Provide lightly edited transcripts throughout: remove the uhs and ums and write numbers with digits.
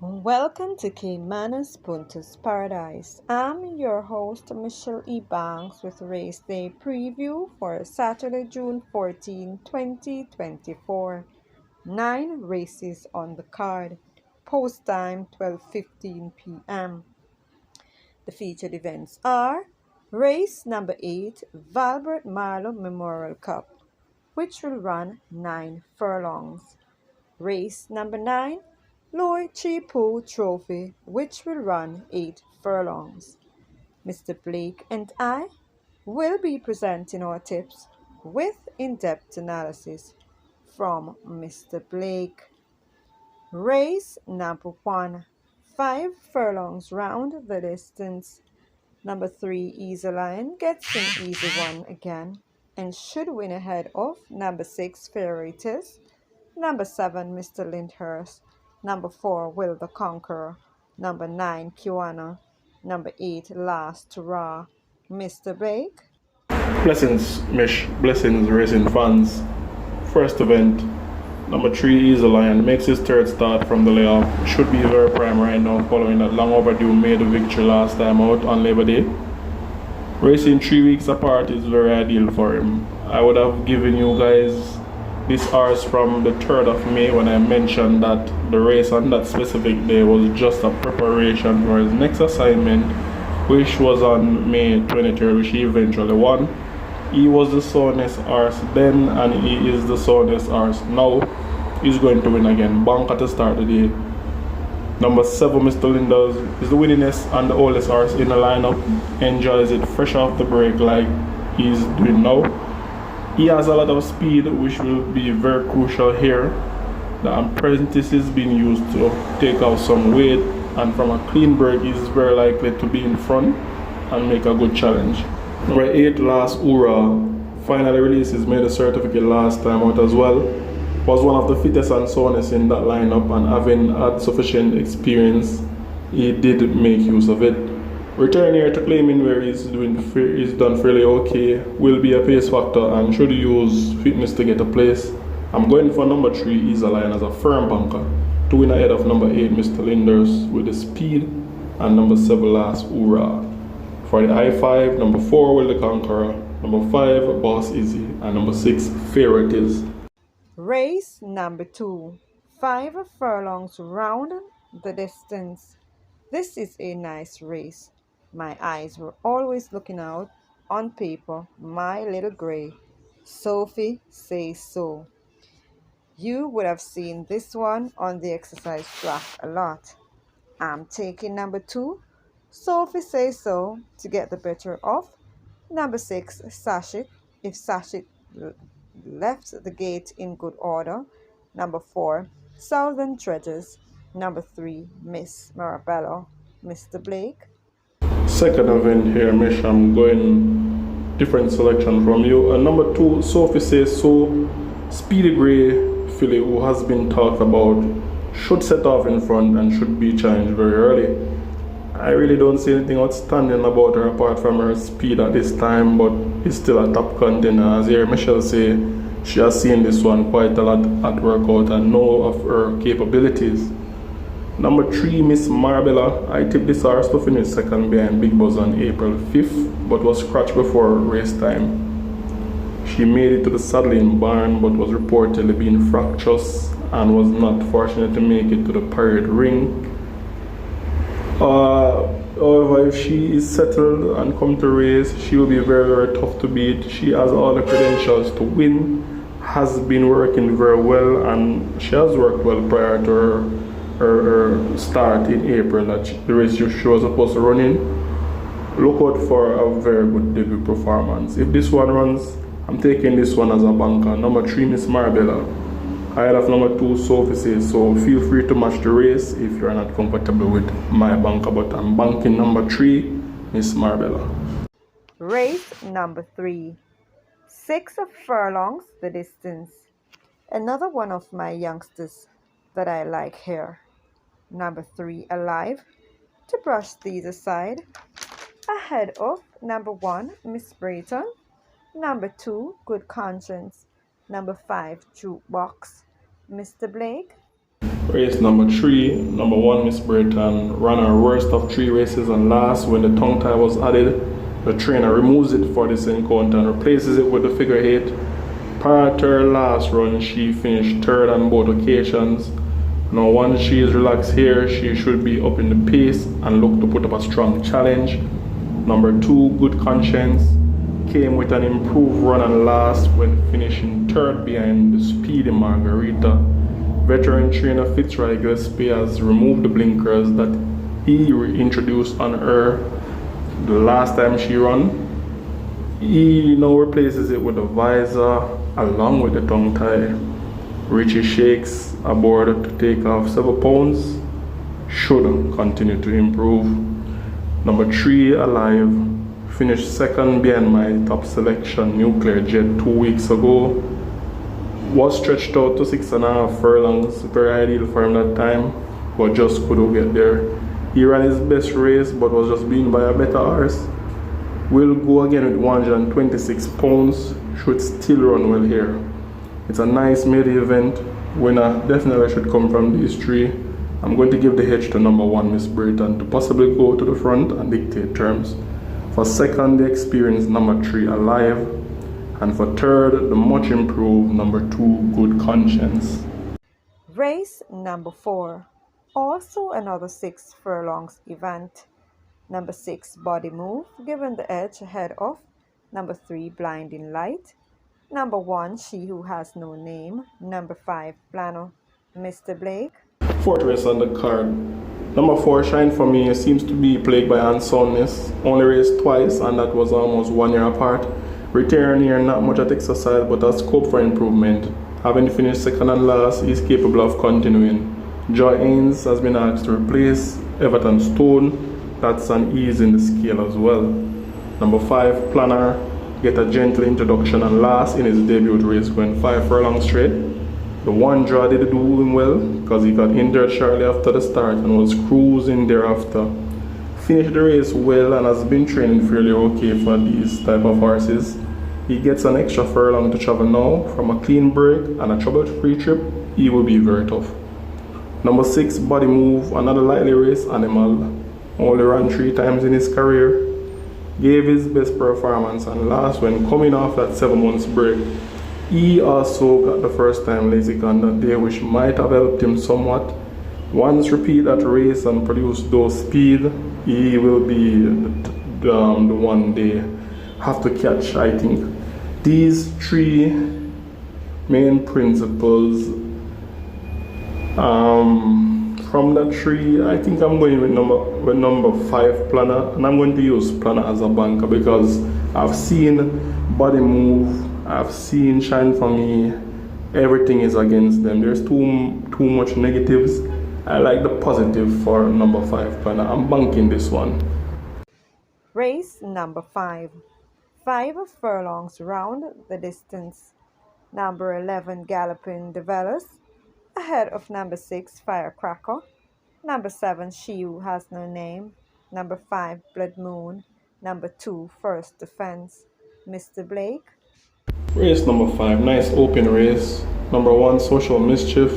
Welcome to Caymanas Puntos Paradise. I'm your host, Michelle E. Banks, with Race Day Preview for Saturday, June 14, 2024. 9 races on the card. Post time 12:15 p.m. The featured events are race number 8, Valbert Marlow Memorial Cup, which will run 9 furlongs. Race number 9, Lloyd Chipo Trophy, which will run 8 furlongs. Mr. Blake and I will be presenting our tips with in-depth analysis from Mr. Blake. Race number 1, 5 furlongs round the distance. Number 3, Easy Lion, gets an easy one again and should win ahead of number 6, Fairy Tales. Number 7, Mr. Lyndhurst. Number 4, Will the Conqueror. Number 9, Kiwana. Number 8, Last Hurrah. Mr. Blake. Blessings, Mish. Blessings, racing fans. First event, number 3, Easy Lion, makes his third start from the layoff. Should be very prime right now, following that long overdue made victory last time out on Labor Day. Racing 3 weeks apart is very ideal for him. I would have given you guys this horse from the 3rd of May when I mentioned that the race on that specific day was just a preparation for his next assignment, which was on May 23rd, which he eventually won. He was the sourness horse then, and he is the sourness horse now. He's going to win again. Bank to start the day. Number 7, Mr. Linders, is the winningest and the oldest horse in the lineup. Enjoys it fresh off the break like he's doing now. He has a lot of speed, which will be very crucial here. The apprentice is being used to take out some weight, and from a clean break, he's very likely to be in front and make a good challenge. Number 8, Last Hurrah, finally releases, made a certificate last time out as well. Was one of the fittest and soundest in that lineup, and having had sufficient experience, he did make use of it. Return here to claiming where he's done fairly okay, will be a pace factor and should use fitness to get a place. I'm going for number 3, Easy Lion, as a firm bunker to win ahead of number 8, Mr. Linders, with the speed, and number 7, Last Hurrah. For the I-5, number 4, Will the Conqueror, number 5, Boss Easy, and number 6, Fair It Is. Race number 2, 5 furlongs round the distance. This is a nice race. My eyes were always looking out on paper. My little gray. Sophie says so. You would have seen this one on the exercise track a lot. I'm taking number 2, Sophie says so, to get the better of number 6, Sashit, if Sashit left the gate in good order. Number 4, Southern Treasures. Number 3, Miss Marabella. Mr. Blake. Second event here, Mish. I'm going different selection from you. Number 2, Sophie says so. Speedy Grey filly, who has been talked about, should set off in front and should be challenged very early. I really don't see anything outstanding about her apart from her speed at this time, but it's still a top contender. As here Michelle say, she has seen this one quite a lot at workout and know of her capabilities. Number 3, Miss Marabella. I tipped this horse to finish second behind Big Buzz on April 5th, but was scratched before race time. She made it to the saddling barn, but was reportedly being fractious and was not fortunate to make it to the Parade Ring. However, if she is settled and come to race, she will be very, very tough to beat. She has all the credentials to win, has been working very well, and she has worked well prior to her start in April that the race she was supposed to run in. Look out for a very good debut performance. If this one runs, I'm taking this one as a banker. Number 3, Miss Marabella. I have number 2, Sophie says so. Feel free to match the race if you're not comfortable with my banker, but I'm banking number 3, Miss Marabella. Race number 3, 6 furlongs the distance. Another one of my youngsters that I like here. Number 3, Alive, to brush these aside. Ahead of number 1, Miss Brayton. Number 2, Good Conscience. Number 5, Jukebox. Mr. Blake. Race number 3, number 1 Miss Britain ran her worst of 3 races and last when the tongue tie was added. The trainer removes it for this encounter and replaces it with the figure 8. Prior to her last run, she finished 3rd on both occasions. Now once she is relaxed here, she should be up in the pace and look to put up a strong challenge. Number 2, Good Conscience, came with an improved run and last when finishing 3rd behind the speedy Margarita. Veteran trainer Fitzroy Gillespie has removed the blinkers that he introduced on her the last time she ran. He now replaces it with a visor along with the tongue tie. Richie Shakes aboard to take off 7 pounds, should continue to improve. Number 3, Alive, finished 2nd behind my top selection Nuclear Jet 2 weeks ago. Was stretched out to 6.5 furlongs, very ideal for him that time, but just couldn't get there. He ran his best race but was just beaten by a better horse. Will go again with 126 pounds, should still run well here. It's a nice maiden event. Winner definitely should come from these 3. I'm going to give the edge to number 1 Miss Britain to possibly go to the front and dictate terms. For 2nd, the experienced number 3 Alive. And for 3rd, the much improved number 2 Good Conscience. Race number 4, also another 6 furlongs event. Number 6 Body Move, given the edge ahead of number 3 Blinding Light, number 1 She Who Has No Name, number 5 Plano, Mr. Blake. 4th race on the card. Number 4 Shine For Me seems to be plagued by unsoundness. Only raced twice and that was almost 1 year apart. Return here, not much at exercise, but has scope for improvement. Having finished 2nd and last, he is capable of continuing. Joy Haynes has been asked to replace Everton Stone. That's an ease in the scale as well. Number 5, Planner, get a gentle introduction and last in his debut race going 5 furlongs straight. The 1 draw did do him well because he got injured shortly after the start and was cruising thereafter. Finished the race well and has been training fairly okay for these type of horses. He gets an extra furlong to travel now. From a clean break and a trouble-free trip, he will be very tough. Number 6, Body Move, another lightly raced animal. Only ran 3 times in his career. Gave his best performance and last when coming off that 7 months break. He also got the first time LASIK on that day, which might have helped him somewhat. Once repeat that race and produce those speed, he will be the one they have to catch, I think. These 3 main principles. From that 3, I think I'm going with number 5 Planner, and I'm going to use Planner as a banker because I've seen Body Move, I've seen Shine For Me. Everything is against them. There's too much negatives. I like the positive for number 5 Planner. I'm banking this one. Race number 5, 5 furlongs round the distance. Number 11 Galloping Develos, ahead of number 6 Firecracker, number 7 She Who Has No Name, number 5 Blood Moon, number 2 First Defense, Mr. Blake. Race number 5, nice open race. Number 1 Social Mischief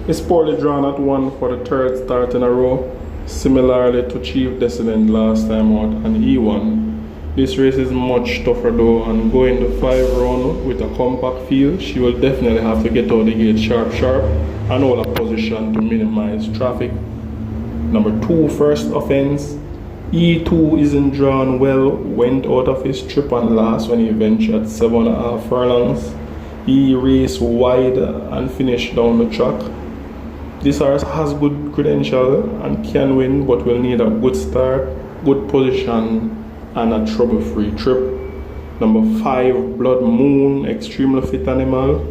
is poorly drawn at 1 for the 3rd start in a row, similarly to Chief Descendant last time out and E1. This race is much tougher though, and going the 5 round with a compact field, she will definitely have to get out the gate sharp and hold a position to minimize traffic. Number 2 First Offense, E2 isn't drawn well, went out of his trip and last when he ventured 7.5 furlongs. He raced wide and finished down the track. This horse has good credential and can win, but will need a good start, good position and a trouble-free trip. Number 5 Blood Moon, extremely fit animal.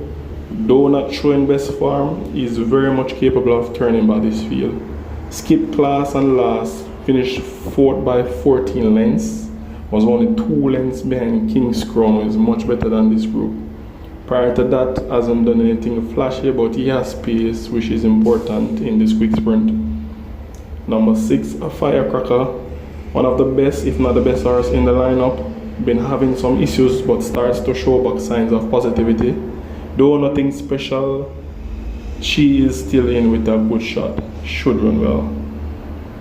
Though not showing best form, is very much capable of turning by this field. Skipped class and last, finished 4th by 14 lengths, was only 2 lengths behind King's Crown, who is much better than this group. Prior to that, hasn't done anything flashy, but he has pace, which is important in this quick sprint. Number 6 a Firecracker, one of the best, if not the best horse in the lineup. Been having some issues, but starts to show back signs of positivity. Though nothing special, She is still in with a good shot. Should run well.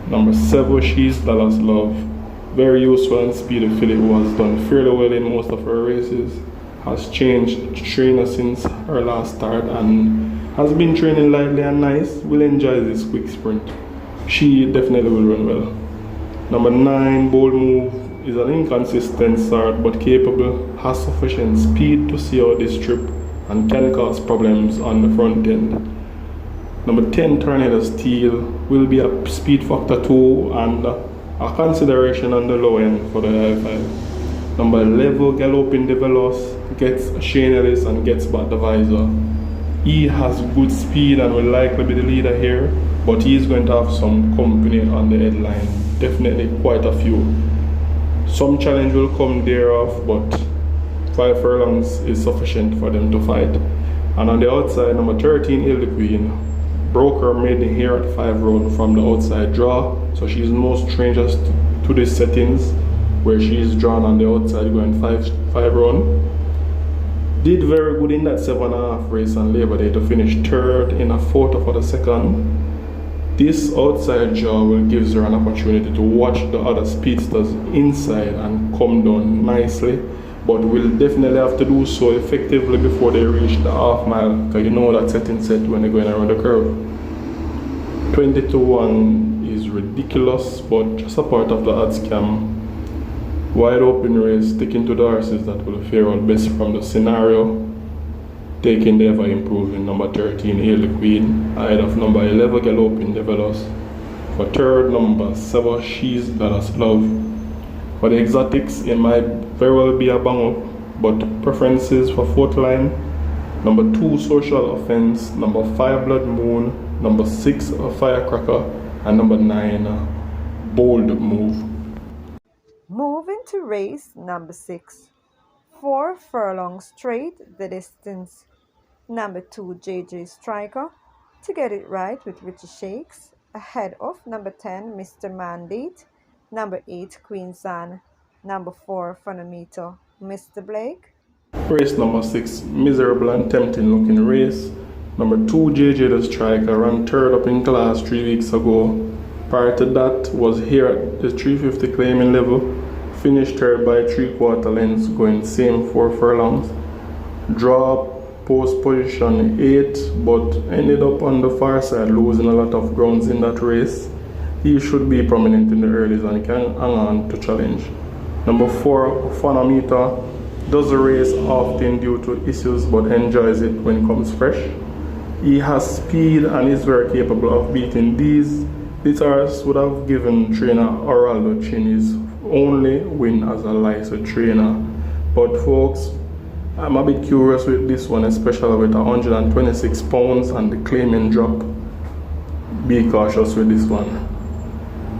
Number 7, she's Dallas Love. Very useful and speedy filly, was done fairly well in most of her races. Has changed trainer since her last start and has been training lightly and nice. Will enjoy this quick sprint. She definitely will run well. Number 9, Bold Move, is an inconsistent start but capable, has sufficient speed to see out this trip and can cause problems on the front end. Number 10, Tornado Steel, will be a speed factor 2 and a consideration on the low end for the I5. Number 11, Galloping Develos, gets Shane Ellis and gets back the visor. He has good speed and will likely be the leader here, but he is going to have some company on the headline. Definitely quite a few. Some challenge will come thereof, but 5 furlongs is sufficient for them to fight. And on the outside, number 13, Hail the Queen. Broker made here at 5 round from the outside draw, so she is no stranger to the settings where she is drawn on the outside going 5 round. Did very good in that 7.5 race on Labor Day to finish 3rd in a photo for the 2nd. This outside draw will give her an opportunity to watch the other speedsters inside and come down nicely, but will definitely have to do so effectively before they reach the half mile, because you know that setting set when they're going around the curve. 20-1 is ridiculous, but just a part of the odds scam. Wide open race, sticking to the horses that will fare out best from the scenario. Taking the ever improving number 13, Hail the Queen, ahead of number 11, Galloping Develos. For 3rd, number 7, She's Dallas Love. For the exotics, it might very well be a bang up, but preferences for 4th line, number 2, Social Offense, number 5, Blood Moon, number 6, Firecracker, and number 9, Bold Move. Moving to race number 6. 4 furlongs straight the distance. Number 2, JJ Striker, to get it right with Richie Shakes, ahead of number 10, Mr. Mandate, number 8, Queen's Anne, number 4, Phonometer, Mr. Blake. Race number 6, miserable and tempting looking race. Number 2, JJ the Striker, ran 3rd up in class 3 weeks ago. Prior to that, was here at the 350 claiming level. Finished 3rd by 3/4 lengths, going same 4 furlongs. Draw post position 8, but ended up on the far side, losing a lot of grounds in that race. He should be prominent in the earlys and can hang on to challenge. Number 4, Phonometer, does the race often due to issues but enjoys it when it comes fresh. He has speed and is very capable of beating these. This horse would have given trainer Oraldo Chin his only win as a licensed trainer. But folks, I'm a bit curious with this one, especially with 126 pounds and the claiming drop. Be cautious with this one.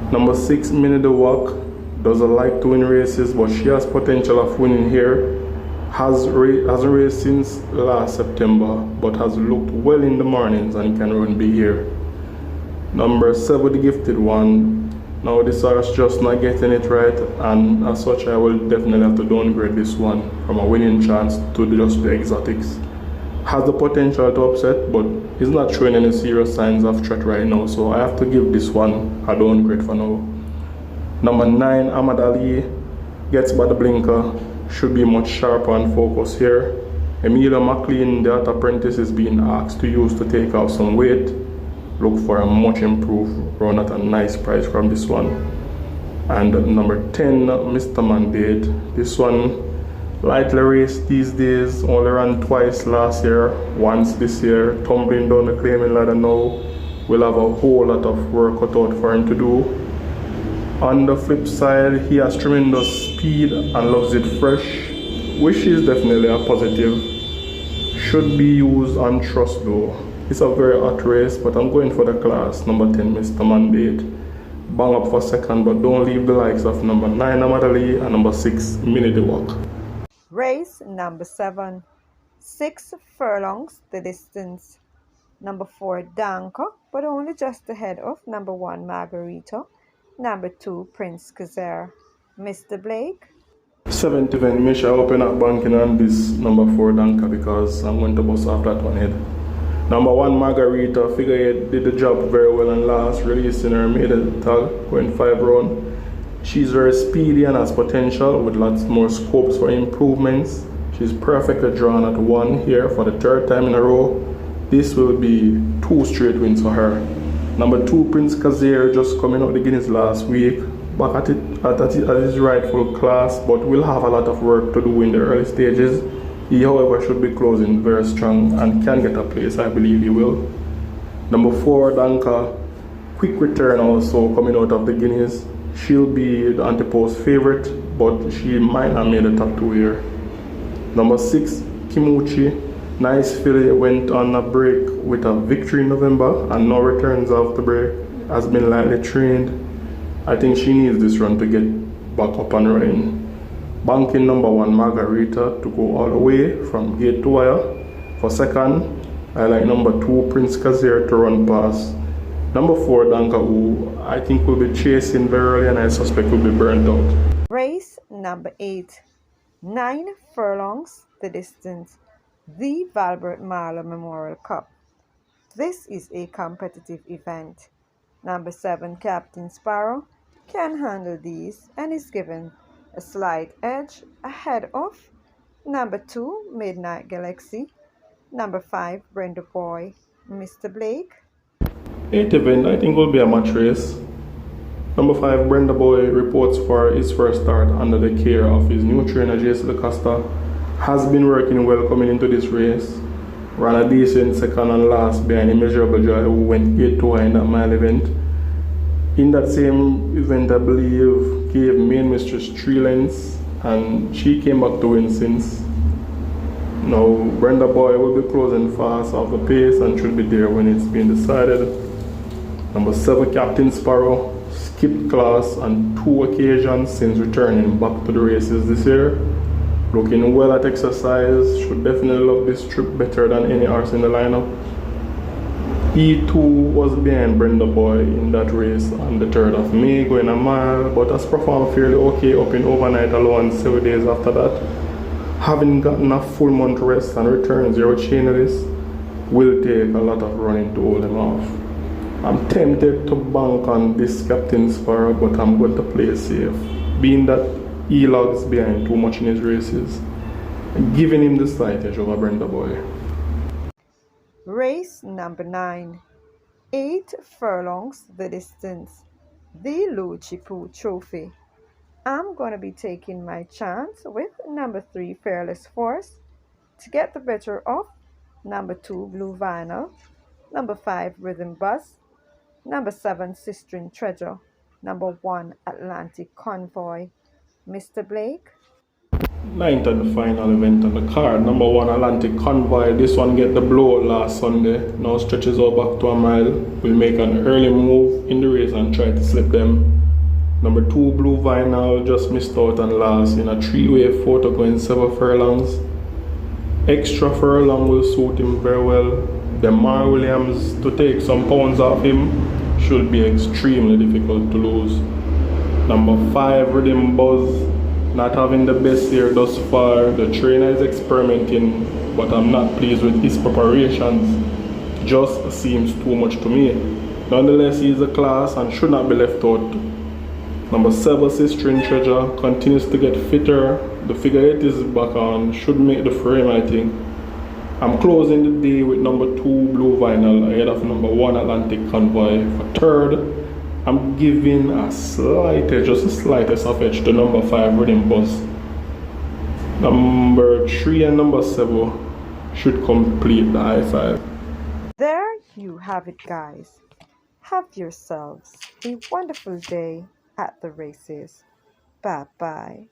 Number 6, Minnie the Walk, doesn't like to win races, but she has potential of winning here. Hasn't raced since last September, but has looked well in the mornings and can run big here. Number 7, the Gifted One. Now this horse just not getting it right, and as such I will definitely have to downgrade this one from a winning chance to just the exotics. Has the potential to upset, but he's not showing any serious signs of threat right now, so I have to give this one a downgrade for now. Number 9, Ahmad Ali, gets by the blinker, should be much sharper and focused here. Emilia McLean, the other apprentice, is being asked to use to take off some weight. Look for a much improved run at a nice price from this one. And number 10, Mr. Mandate. This one, lightly raced these days, only ran twice last year, once this year, tumbling down the claiming ladder now. Will have a whole lot of work cut out for him to do. On the flip side, he has tremendous speed and loves it fresh, which is definitely a positive. Should be used on trust though. It's a very hot race, but I'm going for the class. Number 10, Mr. Mandate. Bang up for 2nd, but don't leave the likes of number 9, Amadali, and number 6, Minnie the Walk. Race number 7. 6 furlongs the distance. Number 4, Danko, but only just ahead of number 1, Margarita. Number 2, Prince Kazar. Mr. Blake. 7th event, make sure I open up banking on this number 4 Danka because I'm going to bust off that one head. Number 1, Margarita, figure 8 did the job very well and last, releasing her maiden tag, going 5 round. She's very speedy and has potential with lots more scopes for improvements. She's perfectly drawn at 1 here for the 3rd time in a row. This will be 2 straight wins for her. Number 2, Prince Kazir, just coming out the Guineas last week, back at his rightful class, but will have a lot of work to do in the early stages. He, however, should be closing very strong and can get a place. I believe he will. Number 4, Danka, quick return also coming out of the Guineas. She'll be the anti-post favorite, but she might have made the top 2 here. Number 6, Kimuchi, nice filly, went on a break with a victory in November and no returns off the break, has been lightly trained. I think she needs this run to get back up and running. Banking number 1, Margarita, to go all the way from gate to wire. For 2nd, I like number 2, Prince Kazir, to run past. Number 4, Danka, who I think will be chasing very early and I suspect will be burnt out. Race number 8, 9 furlongs the distance, the Valbert Marlow Memorial Cup. This is a competitive event. Number 7, Captain Sparrow, can handle these and is given a slight edge ahead of number 2, Midnight Galaxy, number 5, Brenda Boy, Mr. Blake. 8th event, I think, will be a match race. Number 5, Brenda Boy, reports for his first start under the care of his new trainer, Jason DaCosta. Has been working well coming into this race. Ran a decent 2nd and last behind Immeasurable Joy, who went gate to wire in that mile event. In that same event, I believe, gave main mistress 3 lengths and she came back to win since. Now, Brenda Boy will be closing fast off the pace and should be there when it's being decided. Number 7, Captain Sparrow, skipped class on 2 occasions since returning back to the races this year. Looking well at exercise, should definitely love this trip better than any horse in the lineup. He too was behind Brenda Boy in that race on the 3rd of May, going a mile, but has performed fairly okay up in overnight alone 7 days after that. Having gotten a full month rest and return 0 chainless, will take a lot of running to hold him off. I'm tempted to bank on this Captain Sparrow, but I'm going to play safe, being that he lags behind too much in his races, and giving him the slight edge over Brenda Boy. Race number 9, 8 furlongs the distance, the Luchipu Trophy. I'm going to be taking my chance with number 3, Fearless Force, to get the better of number 2, Blue Vinyl, number 5, Rhythm Buzz, number 7, Sistine Treasure, number 1, Atlantic Convoy, Mr. Blake. 9th and final event on the card. Number 1, Atlantic Convoy. This one get the blowout last Sunday. Now stretches out back to a mile. Will make an early move in the race and try to slip them. Number 2, Blue Vinyl, just missed out and last in a 3-way photo going 7 furlongs. Extra furlong will suit him very well. Demar Williams, to take some pounds off him, should be extremely difficult to lose. Number 5, Rhythm Buzz, not having the best year thus far. The trainer is experimenting, but I'm not pleased with his preparations. Just seems too much to me. Nonetheless, he is a class and should not be left out. Number 7, Sistine Treasure, continues to get fitter. The figure 8 is back on, should make the frame, I think. I'm closing the day with number 2, Blue Vinyl, ahead of number 1, Atlantic Convoy. For 3rd, I'm giving a slight edge, just the slightest of edge, to number 5, Rhythm Buzz. Number 3 and number 7 should complete the high 5. There you have it, guys. Have yourselves a wonderful day at the races. Bye-bye.